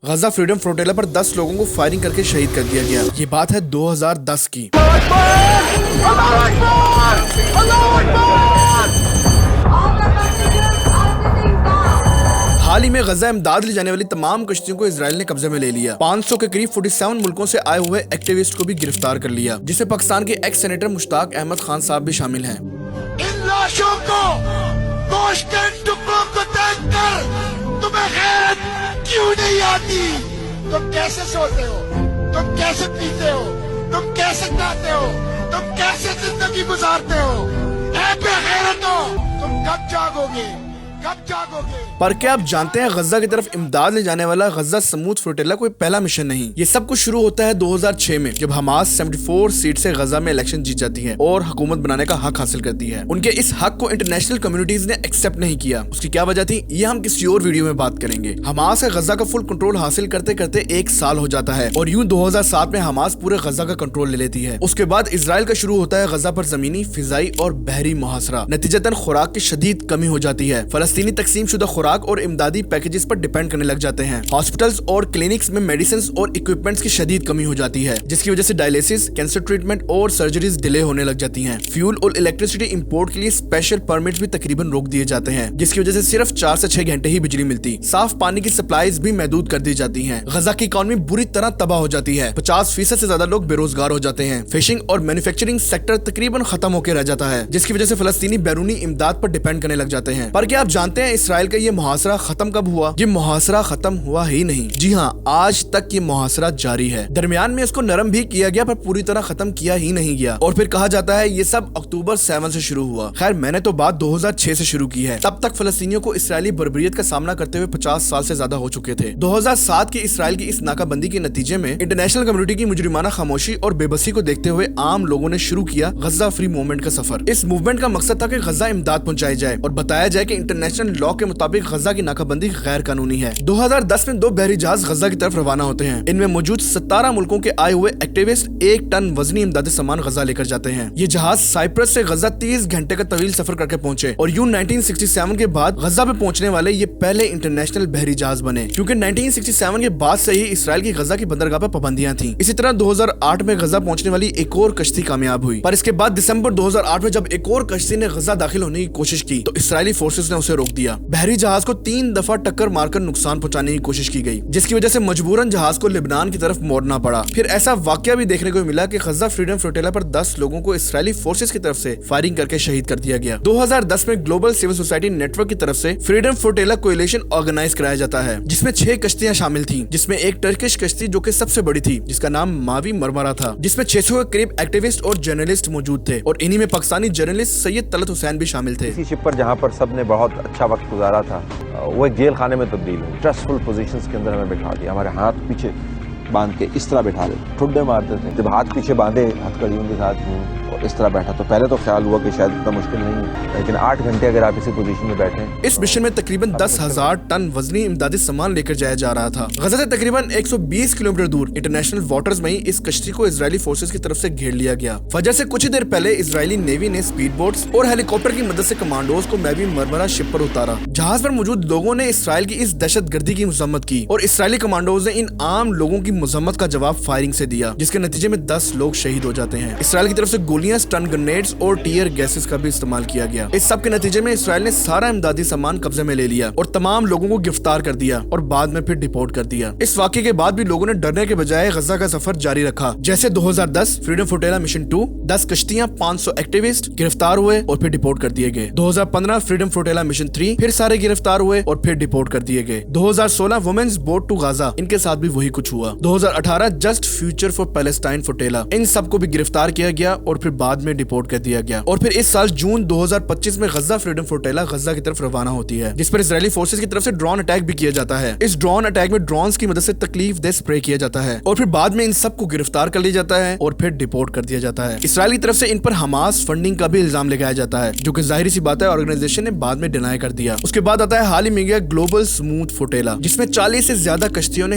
Gaza freedom flotilla پر 10 لوگوں کو firing کر کے شہید کر دیا گیا۔ یہ بات ہے 2010 کی۔ حال ہی میں غزہ امداد لے جانے والی تمام کشتیوں کو اسرائیل نے قبضے میں لے لیا۔ 500 کے قریب 47 ملکوں سے آئے ہوئے ایکٹیوسٹ کو بھی گرفتار کر لیا، جس میں پاکستان کے ایکس سینیٹر مشتاق احمد خان صاحب بھی شامل ہیں۔ ان لاشوں کو گوشت کے ٹکڑوں کو دیکھ کر تمہیں غیرت کیوں نہیں آتی؟ تم کیسے سوتے ہو؟ تم کیسے پیتے ہو؟ تم کیسے کھاتے ہو؟ تم کیسے زندگی گزارتے ہو؟ اے بے غیرتو، تم کب جاگو گے؟ کب جاگو گے؟ پر کیا آپ جانتے ہیں غزہ کی طرف امداد لے جانے والا غزہ سمود فلوٹیلا کوئی پہلا مشن نہیں۔ یہ سب کچھ شروع ہوتا ہے 2006 میں، جب حماس 74 سیٹ سے غزہ میں الیکشن جیت جاتی ہے اور حکومت بنانے کا حق حاصل کرتی ہے۔ ان کے اس حق کو انٹرنیشنل کمیونٹیز نے ایکسپٹ نہیں کیا۔ اس کی کیا وجہ تھی، یہ ہم کسی اور ویڈیو میں بات کریں گے۔ حماس کا غزہ کا فل کنٹرول حاصل کرتے کرتے 1 سال ہو جاتا ہے اور یوں 2007 میں حماس پورے غزہ کا کنٹرول لے لیتی ہے۔ اس کے بعد اسرائیل کا شروع ہوتا ہے غزہ پر زمینی، فضائی اور بحری محاصرہ۔ نتیجتاً خوراک کی شدید کمی ہو جاتی ہے۔ فلسطینی تقسیم شدہ خوراک اور امدادی پیکیجز پر ڈیپینڈ کرنے لگ جاتے ہیں۔ ہاسپٹلز اور کلینکس میں میڈیسنز اور اکوپمنٹس کی شدید کمی ہو جاتی ہے، جس کی وجہ سے ڈائلیسس، کینسر ٹریٹمنٹ اور سرجریز ڈیلے ہونے لگ جاتی ہیں۔ فیول اور الیکٹریسٹی امپورٹ کے لیے اسپیشل پرمٹس بھی تقریباً روک دیے جاتے ہیں، جس کی وجہ سے صرف 4 سے 6 گھنٹے ہی بجلی ملتی۔ صاف پانی کی سپلائیز بھی محدود کر دی جاتی ہیں۔ غزہ کی اکانومی بری طرح تباہ ہو جاتی ہے۔ 50% سے زیادہ لوگ بے روزگار ہو جاتے ہیں۔ فشنگ اور مینوفیکچرنگ سیکٹر تقریباً ختم ہو کے رہ جاتا ہے، جس کی وجہ سے فلسطینی بیرونی امداد پر ڈیپینڈ کرنے لگ جاتے ہیں۔ پر کیا آپ جانتے ہیں اسرائیل کا یہ محاصرہ ختم کب ہوا؟ یہ محاصرہ ختم ہوا ہی نہیں۔ جی ہاں، آج تک یہ محاصرہ جاری ہے۔ درمیان میں اس کو نرم بھی کیا گیا، پر پوری طرح ختم کیا ہی نہیں گیا۔ اور پھر کہا جاتا ہے یہ سب اکتوبر 7 سے شروع ہوا۔ خیر، میں نے تو بات 2006 سے شروع کی ہے۔ تب تک فلسطینیوں کو اسرائیلی بربریت کا سامنا کرتے ہوئے 50 سال سے زیادہ ہو چکے تھے۔ 2007 کی اسرائیل کی اس ناکہ بندی کے نتیجے میں انٹرنیشنل کمیونٹی کی مجرمانہ خاموشی اور بے بسی کو دیکھتے ہوئے عام لوگوں نے شروع کیا غزہ فری موومنٹ کا سفر۔ اس موومنٹ کا مقصد تھا کہ غزہ امداد پہنچائی جائے اور بتایا جائے کہ انٹرنیشنل لا کے مطابق غزہ کی ناکہ بندی غیر قانونی ہے۔ 2010 میں 2 بحری جہاز غزہ کی طرف روانہ ہوتے ہیں۔ ان میں موجود 17 ملکوں کے آئے ہوئے ایکٹیوسٹ 1 ٹن وزنی امدادی سامان غزہ لے کر جاتے ہیں۔ یہ جہاز سائپرس سے غزہ 30 گھنٹے کا طویل سفر کر کے پہنچے اور یوں 1967 کے بعد غزہ پہ پہنچنے والے یہ پہلے انٹرنیشنل بحری جہاز بنے، کیونکہ 1967 کے بعد سے ہی اسرائیل کی غزہ کی بندرگاہ پر پابندیاں تھیں۔ اسی طرح 2008 میں غزہ پہنچنے والی ایک اور کشتی کامیاب ہوئی، پر اس کے بعد دسمبر 2008 میں جب ایک اور کشتی نے غزہ داخل ہونے کی کوشش کی تو اسرائیلی فورسز نے اسے روک دیا۔ بحری جہاز کو 3 دفعہ ٹکر مار کر نقصان پہنچانے کی کوشش کی گئی، جس کی وجہ سے مجبوراً جہاز کو لبنان کی طرف موڑنا پڑا۔ پھر ایسا واقعہ بھی دیکھنے کو ملا کہ غزہ فریڈم فلوٹیلا پر 10 لوگوں کو اسرائیلی فورسز کی طرف سے فائرنگ کر کے شہید کر دیا گیا۔ 2010 میں global civil society network کی طرف سے فریڈم فلوٹیلا کولیشن آرگنائز کرایا جاتا ہے، جس میں 6 کشتیاں شامل تھیں، جس میں ایک ٹرکش کشتی جو کہ سب سے بڑی تھی، جس کا نام ماوی مرمرا تھا، جس میں 600 کے قریب ایکٹیوسٹ اور جرنلسٹ موجود تھے، اور انہی میں پاکستانی جرنلسٹ سید طلعت حسین بھی شامل تھے۔ اسی شپ پر جہاں پر سب نے بہت اچھا وقت گزارا تھا، وہ ایک جیل خانے میں تبدیل ہوئی۔ اسٹریسفل پوزیشنز کے اندر ہمیں بٹھا دیا، ہمارے ہاتھ پیچھے باندھ کے اس طرح بٹھا دے، ٹھڈے مارتے تھے۔ جب ہاتھ پیچھے باندھے ہتھ کڑیوں کے ساتھ اور اس طرح بیٹھا تو پہلے تو خیال ہوا کہ شاید اتنا مشکل نہیں ہے، لیکن 8 گھنٹے اگر آپ اسی پوزیشن میں بیٹھیں۔ اس مشن میں تقریباً 10,000 ٹن وزنی امدادی سامان لے کر جایا جا رہا تھا۔ غزہ سے تقریباً 120 کلومیٹر دور انٹرنیشنل واٹرز میں ہی اس کشتی کو اسرائیلی فورسز کی طرف سے گھیر لیا گیا۔ فجر سے کچھ ہی دیر پہلے اسرائیلی نیوی نے اسپیڈ بوٹس اور ہیلی کاپٹر کی مدد سے کمانڈوز کو ماوی مرمرا شپ پر اتارا۔ جہاز پر موجود لوگوں نے اسرائیل کی اس دہشت گردی کی مذمت کی اور اسرائیلی کمانڈوز نے ان عام لوگوں کی مذمت کا جواب فائرنگ سے دیا، جس کے نتیجے میں 10 لوگ شہید ہو جاتے ہیں۔ اسرائیل کی طرف سے گولیاں، اسٹن گرینیڈز اور ٹیئر گیسز کا بھی استعمال کیا گیا۔ اس سب کے نتیجے میں اسرائیل نے سارا امدادی سامان قبضے میں لے لیا اور تمام لوگوں کو گرفتار کر دیا اور بعد میں پھر ڈیپورٹ کر دیا۔ اس واقعے کے بعد بھی لوگوں نے ڈرنے کے بجائے غزہ کا سفر جاری رکھا، جیسے 2010 فریڈم فلوٹیلا مشن 2، 10 کشتیاں، 500 ایکٹیوسٹ گرفتار ہوئے اور پھر ڈیپورٹ کر دیے گئے۔ 2015 فریڈم فلوٹیلا مشن 3، پھر سارے گرفتار ہوئے اور پھر ڈیپورٹ کر دیے گئے۔ 2016 وومنز بوٹ ٹو غزہ، ان کے ساتھ بھی وہی کچھ ہوا۔ 2018 just future for Palestine flotilla, ان سب کو بھی گرفتار کیا گیا اور پھر بعد میں ڈیپورٹ کر دیا گیا۔ اور پھر اس سال جون 2025 میں غزہ فریڈم فلوٹیلا غزہ کی طرف روانہ ہوتی ہے، جس پر اسرائیلی فورسز کی طرف سے ڈرون اٹیک بھی کیا جاتا ہے۔ اس ڈرون اٹیک میں ڈرونز کی مدد سے تکلیف دہ اسپرے کیا جاتا ہے اور پھر بعد میں ان سب کو گرفتار کر لیا جاتا ہے اور پھر ڈیپورٹ کر دیا جاتا ہے۔ اسرائیل کی طرف سے ان پر حماس فنڈنگ کا بھی الزام لگایا جاتا ہے، جو کہ ظاہری سی بات ہے آرگنائزیشن نے بعد میں ڈینائی کر دیا۔ اس کے بعد آتا ہے حال ہی میں گیا گلوبل سموتھ فلوٹیلا، جس میں 40 سے زیادہ کشتیوں نے